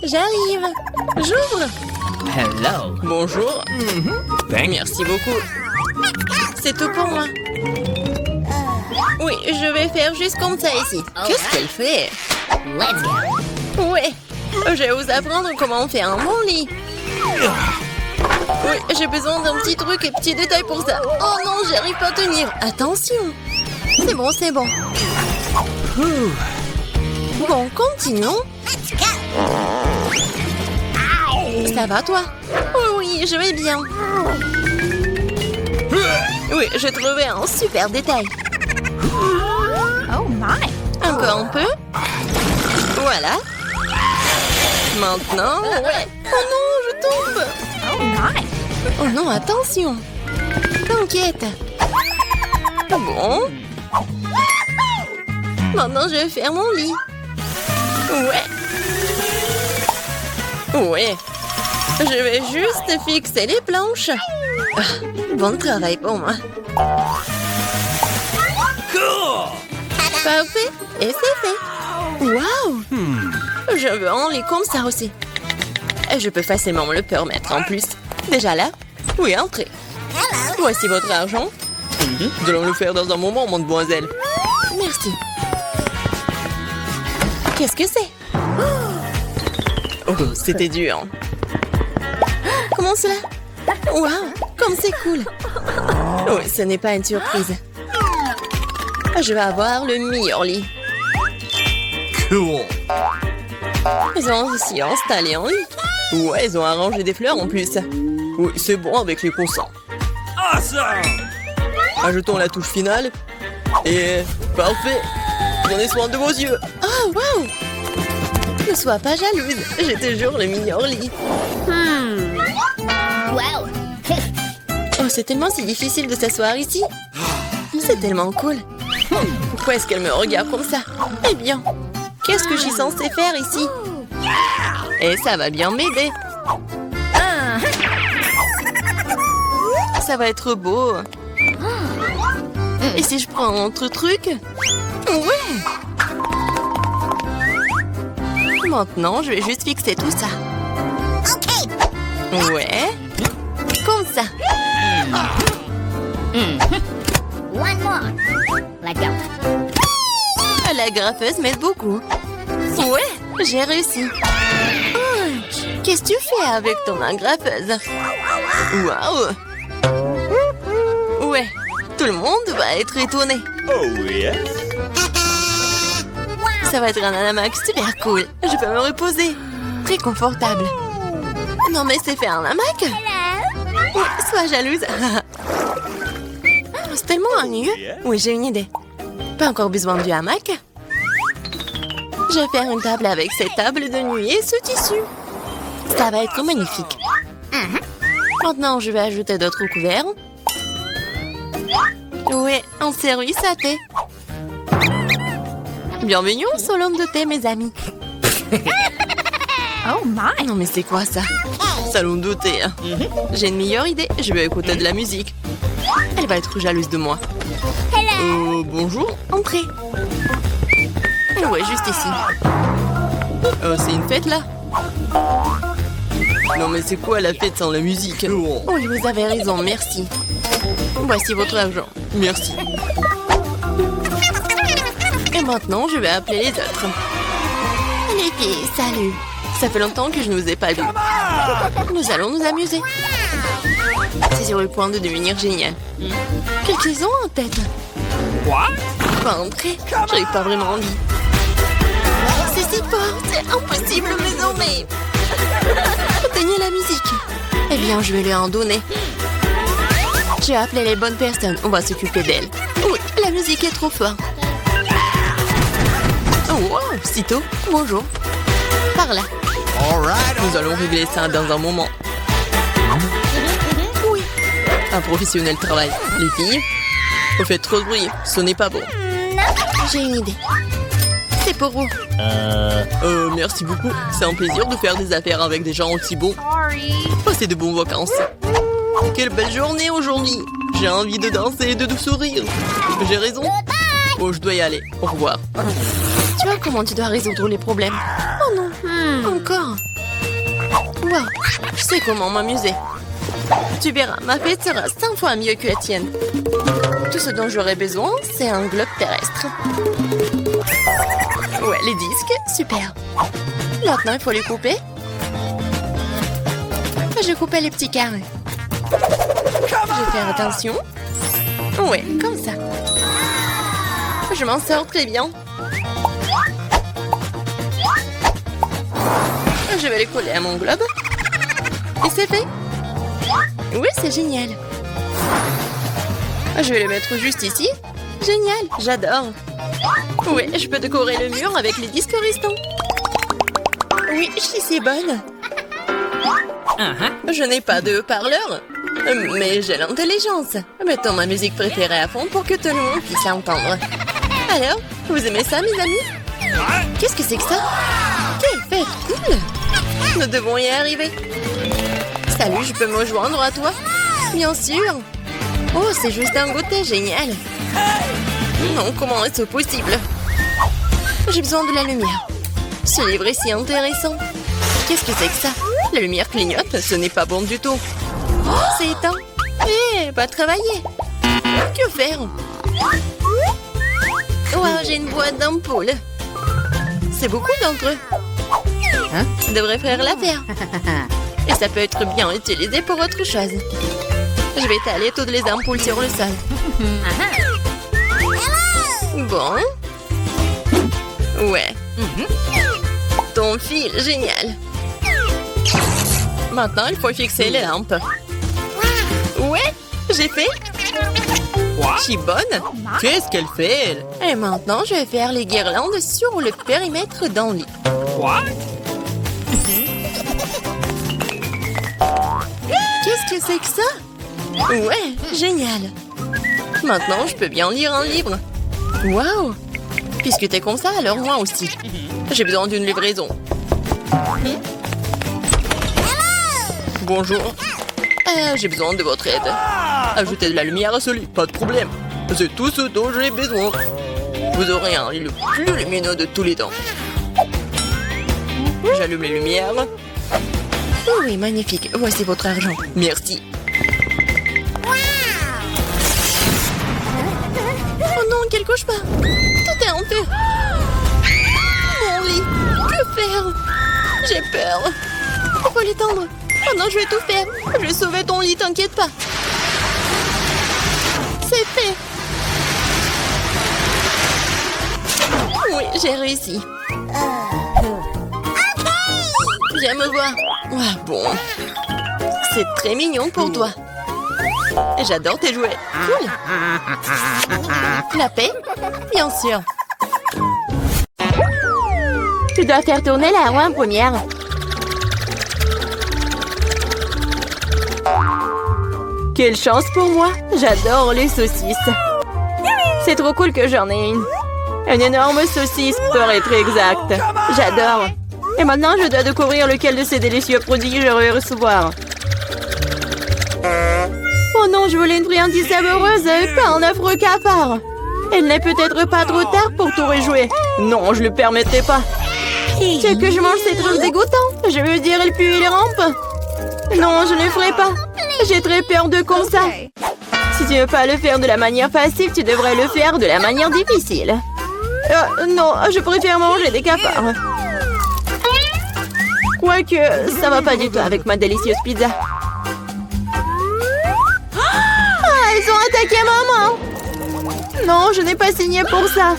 j'arrive. J'ouvre. Hello. Bonjour. Merci beaucoup. C'est tout pour moi. Oui, je vais faire juste comme ça ici. Qu'est-ce qu'elle fait? Let's go. Ouais, je vais vous apprendre comment faire un bon lit. Oui, j'ai besoin d'un petit truc et petit détail pour ça. Oh non, j'arrive pas à tenir. Attention. C'est bon, c'est bon. Bon, continuons. Ça va, toi? Oui, je vais bien. Oui, j'ai trouvé un super détail. Oh my. Encore un peu. Voilà. Maintenant, ouais. Oh non, je tombe. Oh my. Oh non, attention. T'inquiète. Bon. Maintenant, je vais faire mon lit. Ouais. Je vais juste fixer les planches. Ah, bon travail pour moi. Parfait. Et c'est fait. Waouh. Je veux un lit comme ça aussi. Et je peux facilement me le permettre en plus. Déjà là? Oui, entrez. Voici votre argent. Nous allons le faire dans un moment, mademoiselle. Merci. Qu'est-ce que c'est? Oh, c'était dur. Comment cela? Waouh, comme c'est cool. Oui, ce n'est pas une surprise. Je vais avoir le meilleur lit. Cool. Ils ont aussi installé un lit. Ouais, ils ont arrangé des fleurs en plus. Oui, c'est bon avec les coussins. Awesome. Ajoutons la touche finale. Et parfait. Prenez soin de vos yeux. Oh, waouh. Ne sois pas jalouse. J'ai toujours le meilleur lit. Wow. Oh, c'est tellement si difficile de s'asseoir ici. C'est tellement cool. Pourquoi est-ce qu'elle me regarde comme ça? Eh bien, qu'est-ce que je suis censée faire ici? Et ça va bien m'aider. Ça va être beau. Et si je prends un autre truc? Ouais. Maintenant, je vais juste fixer tout ça. Ouais. Comme ça. One more. Let's go. La graffeuse m'aide beaucoup. Ouais, j'ai réussi. Oh, qu'est-ce que tu fais avec ton agrafeuse? Waouh! Ouais, tout le monde va être étonné. Oh yes. Ça va être un hamac super cool. Je peux me reposer. Très confortable. Non mais c'est fait un hamac? Oui, sois jalouse. C'est tellement ennuyeux. Oui, j'ai une idée. Pas encore besoin du hamac. Je vais faire une table avec cette table de nuit et ce tissu. Ça va être magnifique. Maintenant, je vais ajouter d'autres couverts. Oui, un service à thé. Bienvenue au salon de thé, mes amis. Oh my. Non, mais c'est quoi ça? Salon de thé. Hein. J'ai une meilleure idée. Je vais écouter de la musique. Elle va être jalouse de moi. Bonjour. Entrez. Ouais, juste ici. C'est une fête, là? Non, mais c'est quoi la fête sans la musique? Oh, vous avez raison, merci. Voici votre argent. Merci. Et maintenant, je vais appeler les autres. Les filles, salut. Ça fait longtemps que je ne vous ai pas vu. Nous allons nous amuser. C'est sur le point de devenir génial. Qu'est-ce qu'ils ont en tête? What? Pas entrer. J'arrive pas vraiment envie. C'est si fort, c'est impossible désormais. Éteignez la musique. Eh bien, je vais lui en donner. J'ai appelé les bonnes personnes. On va s'occuper d'elle. Oui, la musique est trop forte. Oh, wow, sitôt. Bonjour. Par là. Nous allons régler ça dans un moment. Oui. Un professionnel travaille. Les filles, vous faites trop de bruit. Ce n'est pas bon. J'ai une idée. C'est pour vous. Merci beaucoup. C'est un plaisir de faire des affaires avec des gens aussi bons. Passez de bonnes vacances. Quelle belle journée aujourd'hui. J'ai envie de danser et de sourire. J'ai raison. Oh, je dois y aller. Au revoir. Tu vois comment tu dois résoudre les problèmes? Oh non, encore. Wow, je sais comment m'amuser. Tu verras, ma fête sera 100 fois mieux que la tienne. Tout ce dont j'aurais besoin, c'est un globe terrestre. Ouais, les disques, super. Maintenant, il faut les couper. Je coupais les petits carrés. Je vais faire attention. Ouais, comme ça. Je m'en sors très bien. Je vais les coller à mon globe. Et c'est fait. Oui, c'est génial. Je vais les mettre juste ici. Génial, j'adore. Oui, je peux décorer le mur avec les disques restants. Oui, je suis si bonne. Je n'ai pas de haut-parleur, mais j'ai l'intelligence. Mettons ma musique préférée à fond pour que tout le monde puisse l'entendre. Alors, vous aimez ça, mes amis? Qu'est-ce que c'est que ça? Quelle fête cool! Nous devons y arriver. Salut, je peux me joindre à toi? Bien sûr. Oh, c'est juste un goûter, génial. Non, comment est-ce possible? J'ai besoin de la lumière. Ce livre est si intéressant. Qu'est-ce que c'est que ça? La lumière clignote, ce n'est pas bon du tout. Oh, c'est éteint. Hé, pas travailler. Que faire? Wow, j'ai une boîte d'ampoules. C'est beaucoup d'entre eux. Ça devrait faire l'affaire. Et ça peut être bien utilisé pour autre chose. Je vais étaler toutes les ampoules sur le sol. Bon. Ouais. Ton fil, génial. Maintenant, il faut fixer les lampes. Ouais, j'ai fait. Je suis bonne. Qu'est-ce qu'elle fait, elle? Et maintenant, je vais faire les guirlandes sur le périmètre d'un lit. Qu'est-ce que c'est que ça? Ouais, génial. Maintenant, je peux bien lire un livre. Waouh! Puisque t'es comme ça, alors moi aussi. J'ai besoin d'une livraison. Bonjour. J'ai besoin de votre aide. Ajoutez de la lumière à ce lit, pas de problème. C'est tout ce dont j'ai besoin. Vous aurez un lit le plus lumineux de tous les temps. J'allume les lumières. Oui, magnifique. Voici votre argent. Merci. Oh non, qu'elle couche pas. Tout est en feu. Mon lit. Que faire? J'ai peur. Il faut l'étendre. Oh non, je vais tout faire. Je vais sauver ton lit, t'inquiète pas. C'est fait. Oui, j'ai réussi. Viens me voir. Ah, bon. C'est très mignon pour toi. J'adore tes jouets. Cool. La paix? Bien sûr. Tu dois faire tourner la roue en première. Quelle chance pour moi. J'adore les saucisses. C'est trop cool que j'en ai une. Une énorme saucisse pour être exact. J'adore. Et maintenant, je dois découvrir lequel de ces délicieux produits je vais recevoir. Oh non, je voulais une friandise savoureuse, pas un affreux cafard. Il n'est peut-être pas trop tard pour tout rejouer. Non, je le permettrai pas. C'est que je mange ces trucs dégoûtants. Je veux dire, il pue et il rampe. Non, je ne le ferai pas. J'ai très peur de comme ça. Si tu ne veux pas le faire de la manière facile, tu devrais le faire de la manière difficile. Non, je préfère manger des cafards. Quoique, ça va pas du tout avec ma délicieuse pizza. Ah, ils ont attaqué maman! Non, je n'ai pas signé pour ça.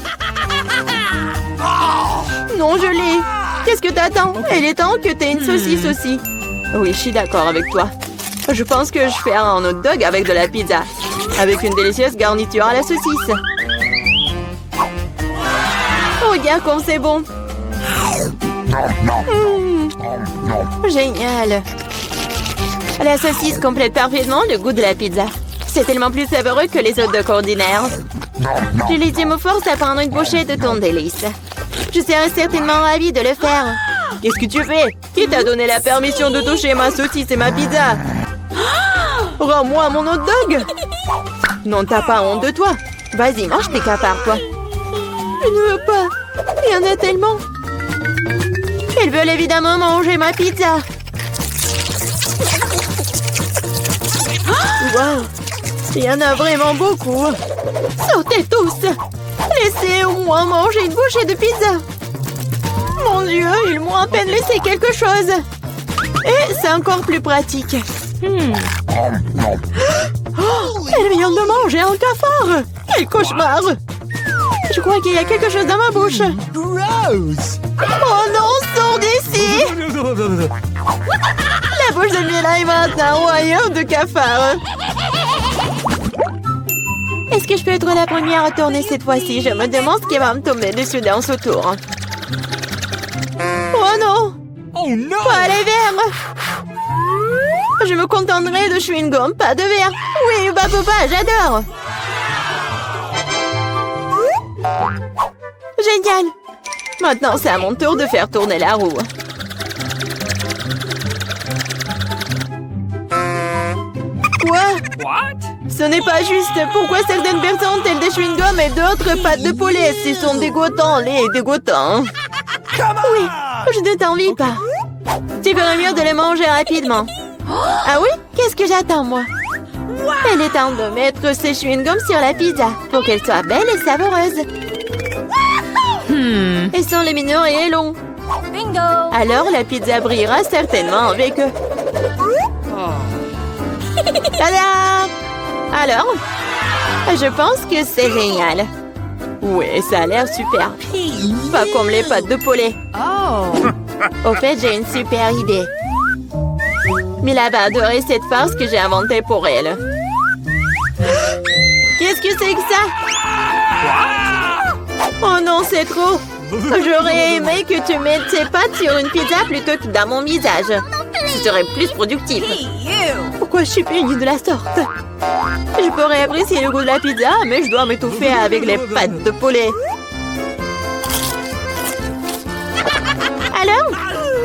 Non, je l'ai. Qu'est-ce que t'attends? Il est temps que t'aies une saucisse aussi. Oui, je suis d'accord avec toi. Je pense que je fais un hot dog avec de la pizza. Avec une délicieuse garniture à la saucisse. Regarde comme c'est bon. Génial. La saucisse complète parfaitement le goût de la pizza. C'est tellement plus savoureux que les hot dogs ordinaires. Julie me force à prendre une bouchée de ton délice. Je serais certainement ravie de le faire. Qu'est-ce que tu fais? Qui t'a donné la permission de toucher ma saucisse et ma pizza? Rends-moi mon hot dog. Non, t'as pas honte de toi. Vas-y, mange tes cafards, toi. Je ne veux pas. Il y en a tellement. veulent évidemment manger ma pizza. Wow! Il y en a vraiment beaucoup. Sortez tous! Laissez au moins manger une bouchée de pizza. Mon Dieu, ils m'ont à peine laissé quelque chose. Et c'est encore plus pratique. Oh, elle vient de manger un cafard. Quel cauchemar! Je crois qu'il y a quelque chose dans ma bouche. Gross! Oh non, sors d'ici! La bouche de Mila est maintenant un royaume de cafards. Est-ce que je peux être la première à tourner cette fois-ci? Je me demande ce qui va me tomber dessus dans ce tour. Oh non! Oh no! Pas les verres! Je me contenterai de chewing-gum, pas de verre. Oui, papa, j'adore! Génial! Maintenant, c'est à mon tour de faire tourner la roue. Quoi? What? Ce n'est pas juste. Pourquoi certaines personnes ont-elles des chewing-gums et d'autres pâtes de poulet? Ils sont dégoûtants, les dégoûtants. Oui, je ne t'envie pas. Tu ferais mieux de les manger rapidement. Ah oui? Qu'est-ce que j'attends, moi? Il est temps de mettre ces chewing-gums sur la pizza pour qu'elle soit belle et savoureuse. Ils sont lumineux et longs. Bingo! Alors la pizza brillera certainement avec eux. Tada! Alors? Je pense que c'est génial. Oui, ça a l'air super. Pas comme les pâtes de poulet. Oh! Au fait, j'ai une super idée. Mila va adorer cette farce que j'ai inventée pour elle. Qu'est-ce que c'est que ça? Oh non, c'est trop. J'aurais aimé que tu mettes tes pâtes sur une pizza plutôt que dans mon visage. Ce serait plus productif. Pourquoi je suis punie de la sorte? Je pourrais apprécier le goût de la pizza, mais je dois m'étouffer avec les pâtes de poulet. Alors?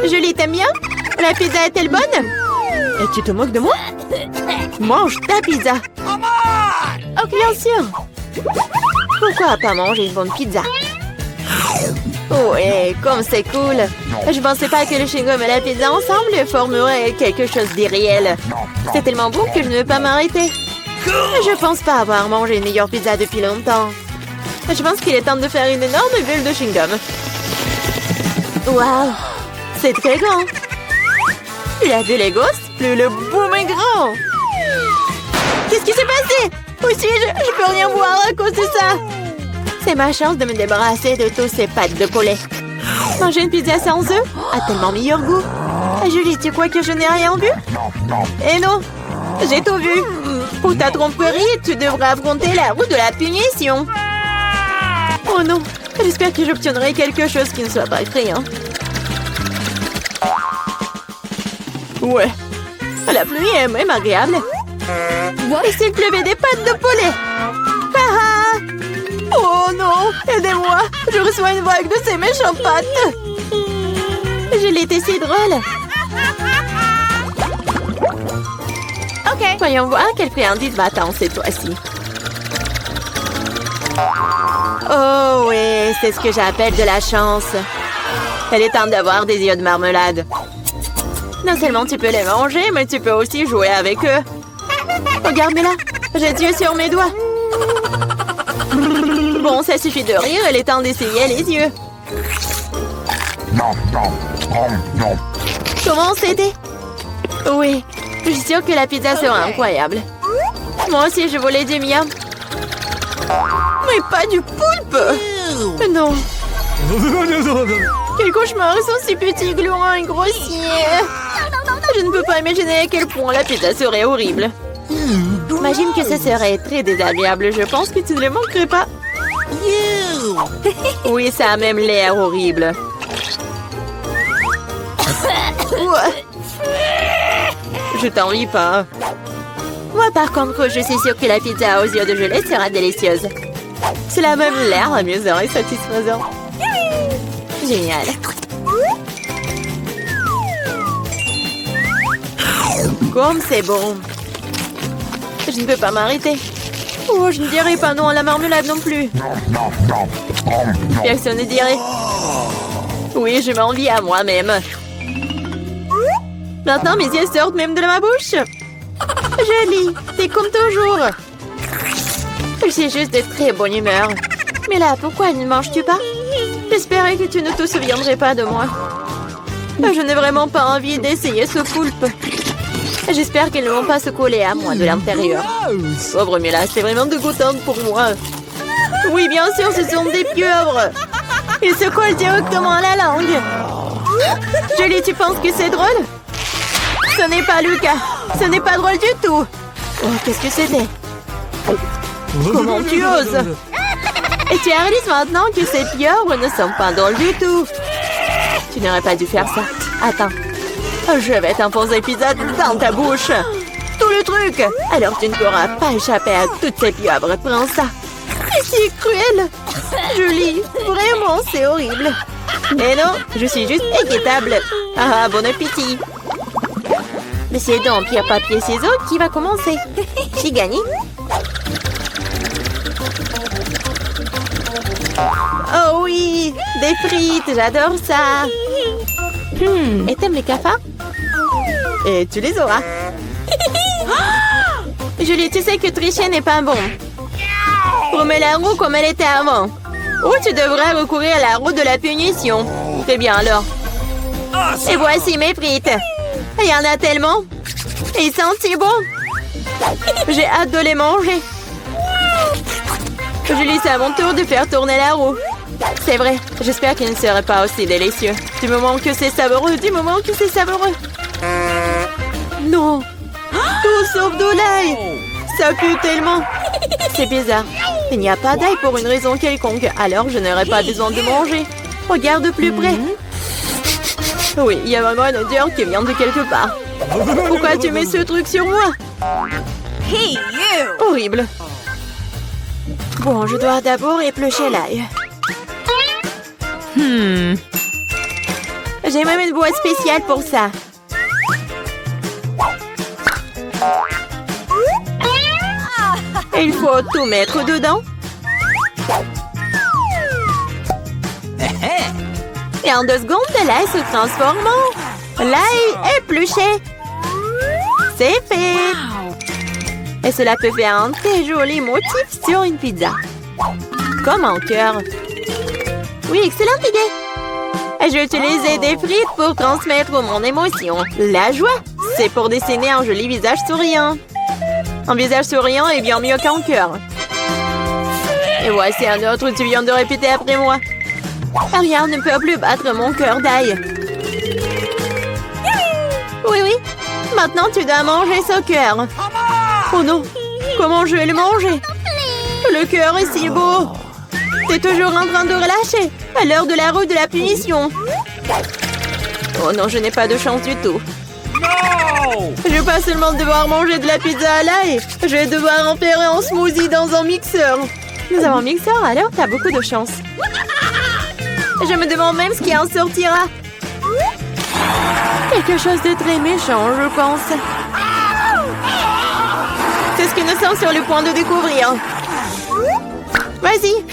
Julie, t'aimes bien? La pizza est-elle bonne? Et tu te moques de moi? Mange ta pizza. Oh, bien sûr. Pourquoi pas manger une bonne pizza? Ouais, comme c'est cool. Je pensais pas que le chewing-gum et la pizza ensemble formeraient quelque chose d'irréel. C'est tellement bon que je ne veux pas m'arrêter. Je pense pas avoir mangé une meilleure pizza depuis longtemps. Je pense qu'il est temps de faire une énorme bulle de chewing-gum. Waouh, c'est très grand. Plus la bulle est grosse, plus le boom est grand. Qu'est-ce qui s'est passé? Où suis-je? Je peux rien voir à cause de ça. C'est ma chance de me débarrasser de tous ces pâtes de poulet. Manger une pizza sans œufs a tellement meilleur goût. Julie, tu crois que je n'ai rien vu? Eh non, j'ai tout vu. Pour ta tromperie, tu devrais affronter la roue de la punition. Oh non, j'espère que j'obtiendrai quelque chose qui ne soit pas effrayant. Ouais, la pluie est même agréable. Et s'il pleuvait des pâtes de poulet? Ah! Oh non, aidez-moi, je reçois une vague de ces méchantes pâtes. Julie, t'es si drôle. Ok, voyons voir quel friandise m'attend cette fois-ci. Oh oui, c'est ce que j'appelle de la chance. Elle est temps d'avoir des yeux de marmelade. Non seulement tu peux les manger, mais tu peux aussi jouer avec eux. Regarde-moi là, j'ai des yeux sur mes doigts. Bon, ça suffit de rire, il est temps d'essayer les yeux. Comment c'était? Oui, je suis sûre que la pizza sera incroyable. Moi aussi, je voulais du miam. Mais pas du poulpe! Non. Quel cauchemar, ils sont si petits, gluants et grossiers. Je ne peux pas imaginer à quel point la pizza serait horrible. Imagine que ce serait très désagréable. Je pense que tu ne les manquerais pas. Oui, ça a même l'air horrible. Je t'envie pas. Moi, par contre, je suis sûre que la pizza aux yeux de gelée sera délicieuse. Cela a même l'air amusant et satisfaisant. Génial. Comme c'est bon. Je ne peux pas m'arrêter. Oh, je ne dirai pas non à la marmelade non plus. Personne ne dirait. Oui, je m'envie à moi-même. Maintenant, mes yeux sortent même de ma bouche. Jolie, t'es comme toujours. Je suis juste de très bonne humeur. Mais là, pourquoi ne manges-tu pas? J'espérais que tu ne te souviendrais pas de moi. Je n'ai vraiment pas envie d'essayer ce poulpe. J'espère qu'ils ne vont pas se coller à moi de l'intérieur. Pauvre Mila, c'est vraiment dégoûtant pour moi. Oui, bien sûr, ce sont des pieuvres. Ils se collent directement à la langue. Julie, tu penses que c'est drôle? Ce n'est pas Lucas. Ce n'est pas drôle du tout. Oh, qu'est-ce que c'était? Comment tu oses? Et tu réalises maintenant que ces pieuvres ne sont pas drôles du tout. Tu n'aurais pas dû faire ça. Attends. Je vais t'enfoncer un pizza dans ta bouche. Tout le truc. Alors tu ne pourras pas échapper à toutes ces pieuvres. Prends ça. C'est cruel. Julie, vraiment, c'est horrible. Mais non, je suis juste équitable. Ah, bon appétit. Mais c'est donc pierre, papier, ciseaux qui va commencer. J'ai gagné. Oh oui, des frites, j'adore ça. Et t'aimes les cafards? Et tu les auras. Julie, tu sais que tricher n'est pas bon. Remets la roue comme elle était avant. Ou tu devrais recourir à la roue de la punition. Très bien alors. Et voici mes frites. Il y en a tellement. Ils sentent si bon. J'ai hâte de les manger. Julie, c'est à mon tour de faire tourner la roue. C'est vrai, j'espère qu'il ne serait pas aussi délicieux. Du moment que c'est savoureux, du moment que c'est savoureux. Non. Tout sauf de l'ail. Ça pue tellement. C'est bizarre. Il n'y a pas d'ail pour une raison quelconque. Alors je n'aurai pas besoin de manger. Regarde de plus près. Oui, il y a vraiment une odeur qui vient de quelque part. Pourquoi tu mets ce truc sur moi? Hey, you! Horrible. Bon, je dois d'abord éplucher l'ail. J'ai même une boîte spéciale pour ça. Il faut tout mettre dedans. Et en 2 secondes, l'ail se transforme en l'ail épluché. C'est fait. Et cela peut faire un très joli motif sur une pizza. Comme un cœur. Oui, excellente idée. Et je vais utiliser des frites pour transmettre mon émotion. La joie, c'est pour dessiner un joli visage souriant. Un visage souriant est bien mieux qu'un cœur. Et voici un autre, tu viens de répéter après moi. Rien ne peut plus battre mon cœur d'ail. Oui, oui. Maintenant, tu dois manger ce cœur. Oh non, comment je vais le manger? Le cœur est si beau. T'es toujours en train de relâcher à l'heure de la roue de la punition. Oh non, je n'ai pas de chance du tout. Je vais pas seulement devoir manger de la pizza à l'ail, je vais devoir en faire un smoothie dans un mixeur. Nous avons un mixeur, alors t'as beaucoup de chance. Je me demande même ce qui en sortira. Quelque chose de très méchant, je pense. C'est ce que nous sommes sur le point de découvrir. Vas-y.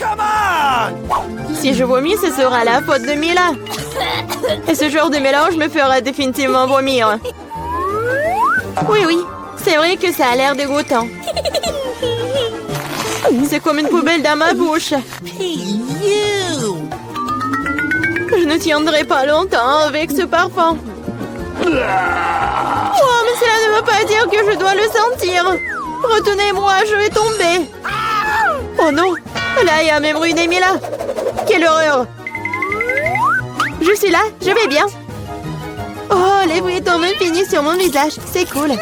Si je vomis, ce sera la faute de Mila. Et ce genre de mélange me fera définitivement vomir. Oui, oui. C'est vrai que ça a l'air dégoûtant. C'est comme une poubelle dans ma bouche. Je ne tiendrai pas longtemps avec ce parfum. Oh, mais cela ne veut pas dire que je dois le sentir. Retenez-moi, je vais tomber. Oh non, là, il y a même ruiné Mila. Quelle horreur. Je suis là, je vais bien. Oh, les frites ont même fini sur mon visage. C'est cool.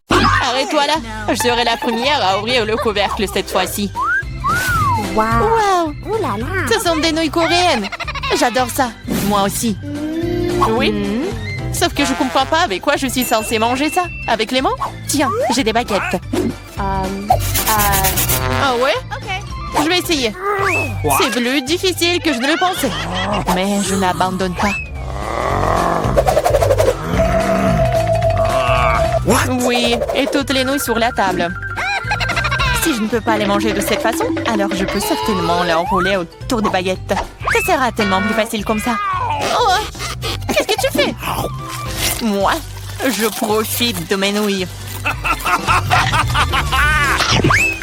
Arrête-toi là. Je serai la première à ouvrir le couvercle cette fois-ci. Wow. Ce sont des nouilles coréennes. J'adore ça. Moi aussi. Oui. Sauf que je comprends pas avec quoi je suis censée manger ça. Avec les mains? Tiens, j'ai des baguettes. Ah ouais? Je vais essayer. C'est plus difficile que je ne le pensais. Mais je n'abandonne pas. Oui, et toutes les nouilles sur la table. Si je ne peux pas les manger de cette façon, alors je peux certainement les enrouler autour des baguettes. C'est sera tellement plus facile comme ça. Oh, qu'est-ce que tu fais? Moi, je profite de mes nouilles.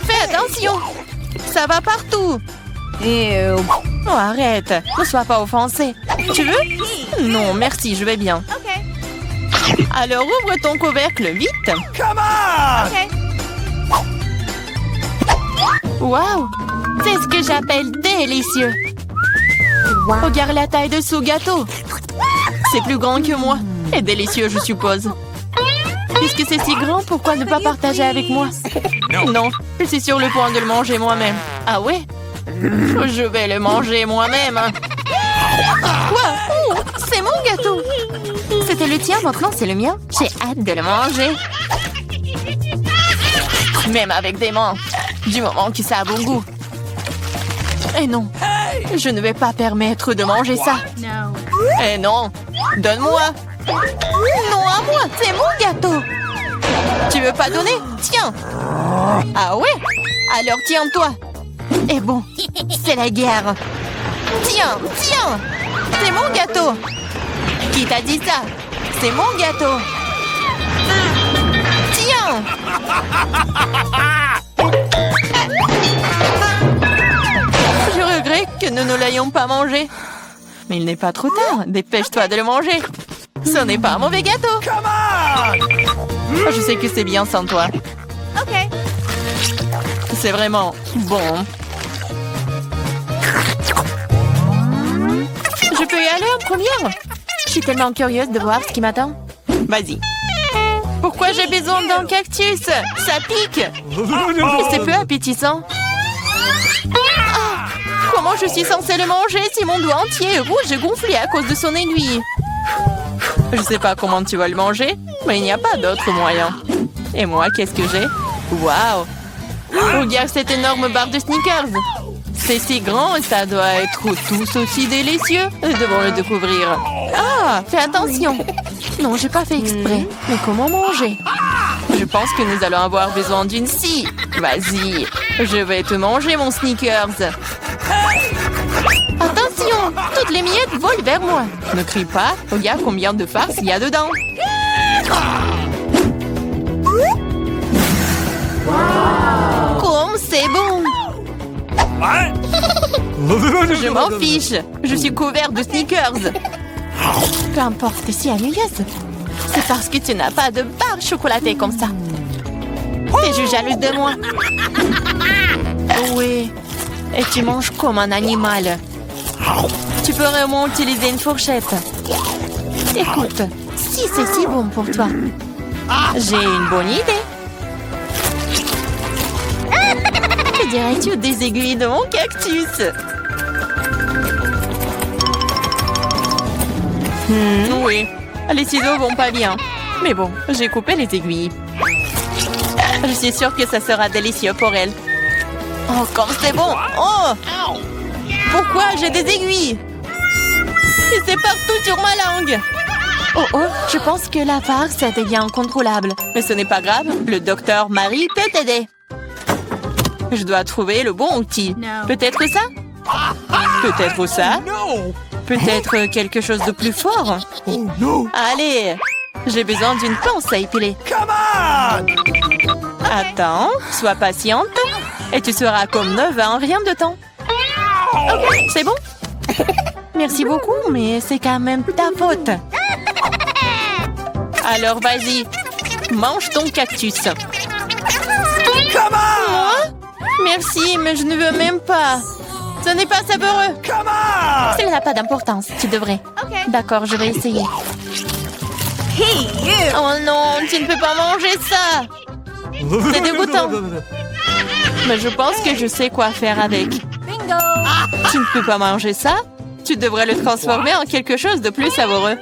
Fais attention, ça va partout. Ew. Oh, arrête, ne sois pas offensé. Tu veux? Non, merci, je vais bien. Okay. Alors ouvre ton couvercle vite. Come on! Okay. Waouh, c'est ce que j'appelle délicieux. Regarde la taille de ce gâteau. C'est plus grand que moi. Et délicieux, je suppose. Puisque c'est si grand, pourquoi ne pas partager avec moi? Non, je suis sur le point de le manger moi-même. Ah ouais? Je vais le manger moi-même. Quoi? Oh, c'est mon gâteau. C'était le tien, maintenant c'est le mien. J'ai hâte de le manger. Même avec des mains. Du moment que ça a bon goût. Eh non, je ne vais pas permettre de manger ça. No. Eh non, donne-moi. Non, à moi, c'est mon gâteau. Tu veux pas donner? Tiens. Ah ouais? Alors tiens-toi. Et bon, c'est la guerre. Tiens, tiens. C'est mon gâteau. Qui t'a dit ça? C'est mon gâteau. Tiens. Je regrette que nous ne l'ayons pas mangé. Mais il n'est pas trop tard. Dépêche-toi de le manger. Ce n'est pas un mauvais gâteau. Come on! Je sais que c'est bien sans toi. Okay. C'est vraiment bon. Je peux y aller en première? Je suis tellement curieuse de voir ce qui m'attend. Vas-y. Pourquoi j'ai besoin d'un cactus? Ça pique. Et c'est peu appétissant. Ah, comment je suis censée le manger si mon doigt entier est rouge et gonflé à cause de son aiguille? Je sais pas comment tu vas le manger, mais il n'y a pas d'autre moyen. Et moi, qu'est-ce que j'ai? Waouh! Regarde cette énorme barre de Snickers. C'est si grand, ça doit être tous aussi délicieux. Nous devons le découvrir. Ah, fais attention. Non, j'ai pas fait exprès. Mais comment manger? Je pense que nous allons avoir besoin d'une scie. Vas-y, je vais te manger, mon Snickers. Attention, toutes les miettes volent vers moi. Ne crie pas, regarde combien de farce il y a dedans. Comme c'est bon. Je m'en fiche. Je suis couvert de Snickers. Peu importe que si ennuyeuse. C'est parce que tu n'as pas de barre chocolatée comme ça. T'es jalouse de moi. Oui. Et tu manges comme un animal. Tu peux vraiment utiliser une fourchette. Écoute, si c'est si bon pour toi, j'ai une bonne idée. Que dirais-tu des aiguilles de mon cactus? Oui, les ciseaux vont pas bien. Mais bon, j'ai coupé les aiguilles. Je suis sûre que ça sera délicieux pour elle. Oh, comme c'est bon! Oh! Pourquoi j'ai des aiguilles? Et c'est partout sur ma langue! Oh oh, je pense que la farce devient incontrôlable. Mais ce n'est pas grave, le docteur Marie peut t'aider. Je dois trouver le bon outil. Non. Peut-être ça? Peut-être ça? No! Peut-être quelque chose de plus fort? Oh no! Allez, j'ai besoin d'une pince à épiler. Come on! Attends, sois patiente. Et tu seras comme neuve en rien de temps. Ok, c'est bon? Merci beaucoup, mais c'est quand même ta faute. Alors vas-y, mange ton cactus. Come on! Moi? Merci, mais je ne veux même pas. Ce n'est pas savoureux. Come on! Cela n'a pas d'importance, tu devrais. Okay. D'accord, je vais essayer. Hey, you! Oh non, tu ne peux pas manger ça. C'est dégoûtant. Mais je pense que je sais quoi faire avec. Bingo! Tu ne peux pas manger ça? Tu devrais le transformer en quelque chose de plus savoureux.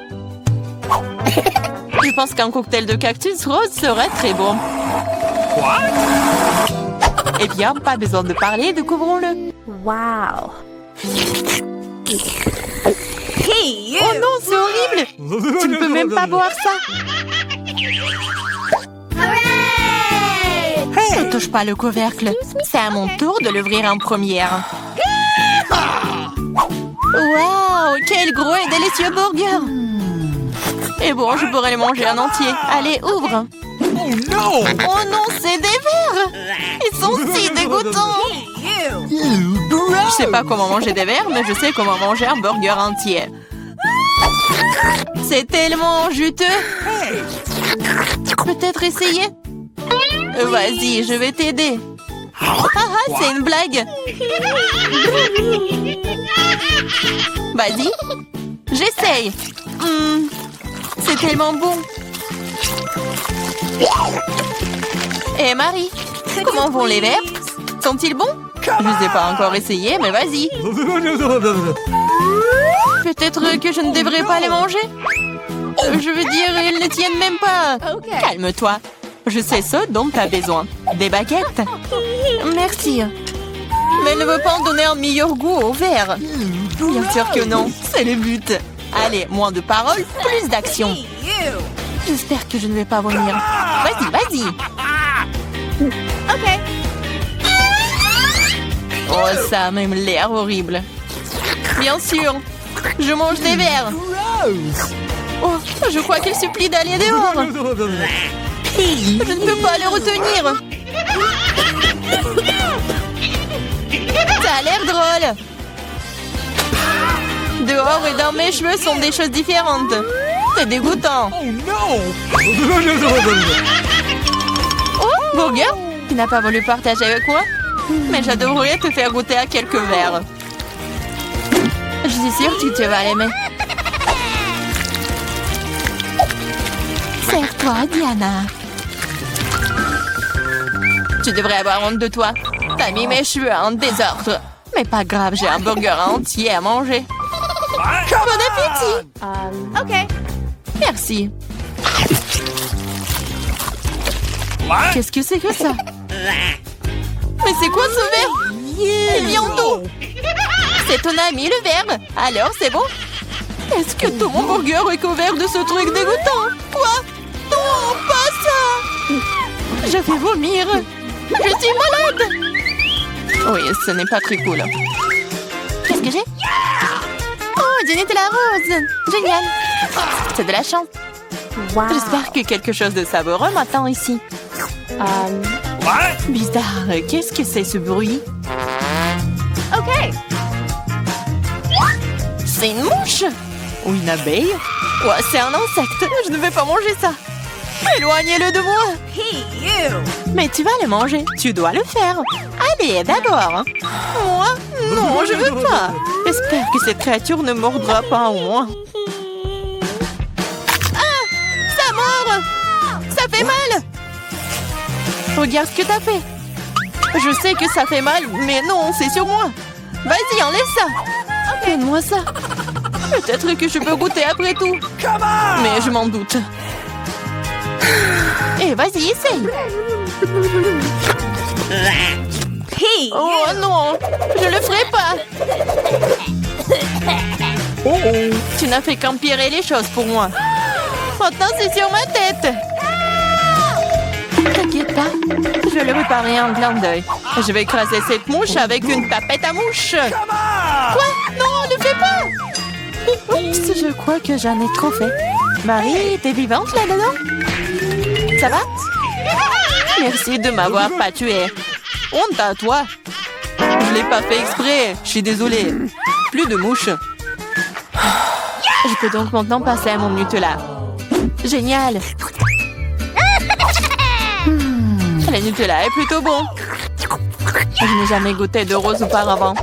Je pense qu'un cocktail de cactus rose serait très bon. Eh bien, pas besoin de parler, découvrons-le. Wow. Hey, you! Oh non, c'est horrible! Tu ne peux même pas boire ça. Hooray! Ne touche pas le couvercle. C'est à mon tour de l'ouvrir en première. Waouh, quel gros et délicieux burger! Et bon, je pourrais le manger en entier. Allez, ouvre! Oh no! Oh non, c'est des vers! Ils sont si dégoûtants! Je sais pas comment manger des vers, mais je sais comment manger un burger entier. C'est tellement juteux! Peut-être essayer? Vas-y, je vais t'aider. Ah, c'est une blague! Vas-y, j'essaye. C'est tellement bon. Et Marie, comment vont les verres? Sont-ils bons? Je ne les ai pas encore essayés, mais vas-y. Peut-être que je ne devrais pas les manger? Je veux dire, ils ne tiennent même pas. Calme-toi. Je sais ce dont tu as besoin. Des baguettes? Merci. Mais elle ne veut pas en donner un meilleur goût au verre. Bien sûr que non, c'est le but. Allez, moins de paroles, plus d'action. J'espère que je ne vais pas vomir. Vas-y, vas-y. Okay. Oh, ça a même l'air horrible. Bien sûr, je mange des verres. Oh, je crois qu'il supplie d'aller dehors. Je ne peux pas le retenir. Ça a l'air drôle. Dehors et dans mes cheveux sont des choses différentes. C'est dégoûtant. Oh no! Oh, burger, tu n'as pas voulu partager avec moi? Mais j'adorerais te faire goûter à quelques verres. Je suis sûre que tu vas l'aimer. Serre-toi, Diana. Tu devrais avoir honte de toi. T'as mis mes cheveux en désordre. Mais pas grave, j'ai un burger entier à manger. Bon appétit! Okay. Merci. Qu'est-ce que c'est que ça? Mais c'est quoi ce verre? Il vient d'où? C'est ton ami le verre. Alors c'est bon? Est-ce que tout mon burger est couvert de ce truc dégoûtant? Quoi? Non, pas ça! Je vais vomir. Je suis malade. Oui, ce n'est pas très cool. Qu'est-ce que j'ai? Oh, du Nutella rose. Génial. C'est de la chance. Wow. J'espère que quelque chose de savoureux m'attend ici. What? Bizarre, qu'est-ce que c'est ce bruit? Okay. C'est une mouche? Ou une abeille? Ouais, c'est un insecte. Je ne vais pas manger ça. Éloignez-le de moi. Hey, you. Mais tu vas le manger. Tu dois le faire. Allez, d'abord. Moi? Non, je veux pas. J'espère que cette créature ne mordra pas en moi. Ah! Ça mord! Ça fait mal! Regarde ce que t'as fait. Je sais que ça fait mal, mais non, c'est sur moi. Vas-y, enlève ça. Donne-moi ça. Peut-être que je peux goûter après tout. Come on! Mais je m'en doute. Et vas-y, essaye. Hey, Oh non, je le ferai pas. Oh oh! Tu n'as fait qu'empirer les choses pour moi. Maintenant, c'est sur ma tête. T'inquiète pas, je vais le réparer en clin d'œil. Je vais écraser cette mouche avec une tapette à mouche. Come on! Quoi? Non, ne fais pas. Oups, je crois que j'en ai trop fait. Marie, t'es vivante là-dedans? Ça va? Merci de m'avoir pas tué. Honte à toi. Je l'ai pas fait exprès. Je suis désolée. Plus de mouches. Je peux donc maintenant passer à mon Nutella. Génial. Le Nutella est plutôt bon. Je n'ai jamais goûté de rose auparavant.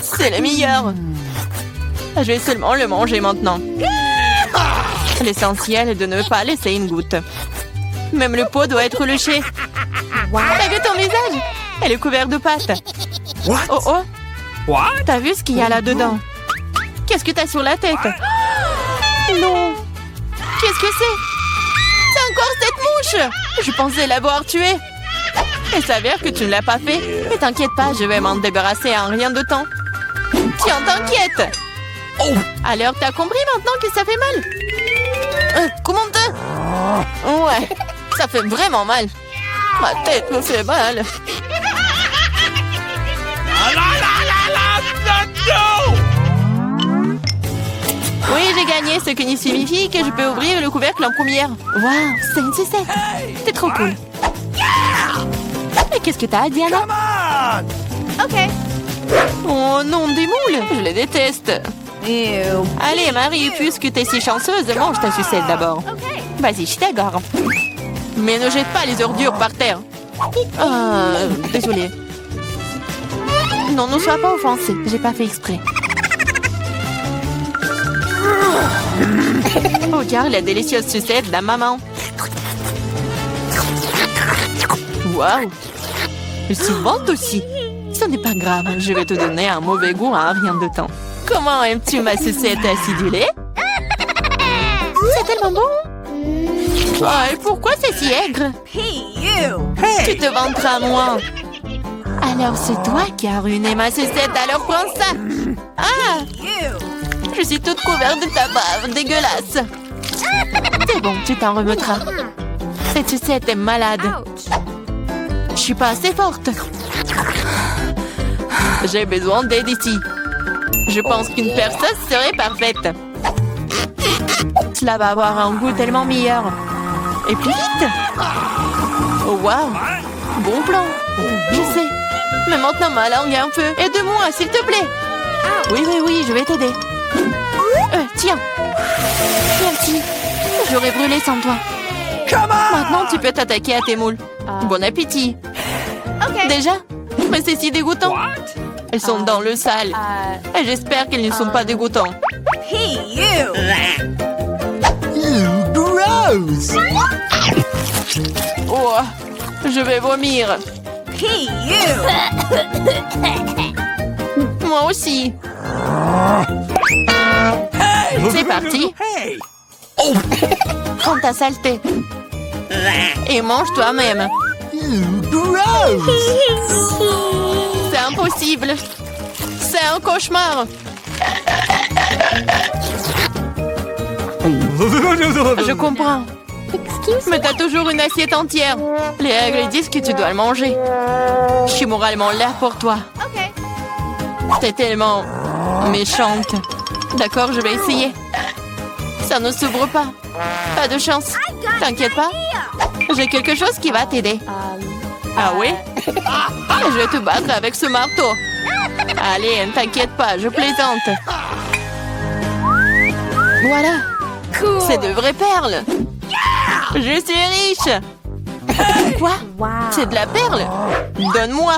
C'est le meilleur. Je vais seulement le manger maintenant. L'essentiel est de ne pas laisser une goutte. Même le pot doit être léché. T'as vu ton visage? Elle est couverte de pâtes. What? Oh oh, What? t'as vu ce qu'il y a là-dedans? Qu'est-ce que t'as sur la tête? Non. Qu'est-ce que c'est? C'est encore cette mouche! Je pensais l'avoir tuée. Il s'avère que tu ne l'as pas fait. Mais t'inquiète pas, je vais m'en débarrasser en rien de temps. Tiens, t'inquiète. Oh! Alors, t'as compris maintenant que ça fait mal? Comment t'as? Ouais, ça fait vraiment mal. Ma tête me fait mal. La la la la la! Oui, j'ai gagné, ce qui signifie que je peux ouvrir le couvercle en première. Waouh, c'est une sucette. C'est trop cool. Mais qu'est-ce que t'as, Diana? Come on! Okay. Oh non, des moules. Je les déteste. Ew. Allez, Marie, puisque t'es si chanceuse, mange ta sucette d'abord. Okay. Vas-y, je suis d'accord. Mais ne jette pas les ordures par terre. Désolée. Non, ne sois pas offensée. J'ai pas fait exprès. Regarde la délicieuse sucette de la maman. Waouh! Elle se vante aussi. Ce n'est pas grave, je vais te donner un mauvais goût en rien de temps. Comment aimes-tu ma sucette acidulée? C'est tellement bon! Oh, et pourquoi c'est si aigre? Hey, you. Tu te vanteras, moi. Alors c'est toi qui as ruiné ma sucette, alors prends ça. Ah! You. Je suis toute couverte de ta bave, dégueulasse. C'est bon, tu t'en remettras. Cette sucette est malade. Ouch. Je suis pas assez forte. J'ai besoin d'aide ici. Je pense qu'une perceuse serait parfaite. Cela va avoir un goût tellement meilleur. Et plus vite. Oh, waouh. Bon plan. Je sais. Mais maintenant ma langue est un peu. Aide-moi, s'il te plaît. Oui, je vais t'aider. Tiens. Merci. J'aurais brûlé sans toi. Come on! Maintenant, tu peux t'attaquer à tes moules. Bon appétit. Okay. Déjà? Mais c'est si dégoûtant. Elles sont dans le sale. Et j'espère qu'elles ne sont pas dégoûtants. Hey, you. Gross! Oh, je vais vomir. Hey, you. Moi aussi. C'est parti. Hey! Prends ta saleté. Et mange toi-même. Gross! C'est impossible. C'est un cauchemar. Je comprends. Mais t'as toujours une assiette entière. Les règles disent que tu dois le manger. Je suis moralement là pour toi. Okay. T'es tellement méchante. D'accord, je vais essayer. Ça ne s'ouvre pas. Pas de chance. T'inquiète pas. J'ai quelque chose qui va t'aider. Ah oui? Je vais te battre avec ce marteau. Allez, ne t'inquiète pas, je plaisante. Voilà. C'est de vraies perles. Je suis riche. Quoi? Wow. C'est de la perle? Donne-moi.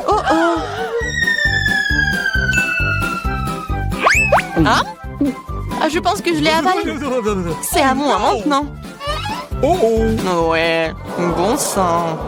Oh oh. Hein? Ah, je pense que je l'ai avalé. C'est à moi maintenant. Oh! Ouais, bon sang.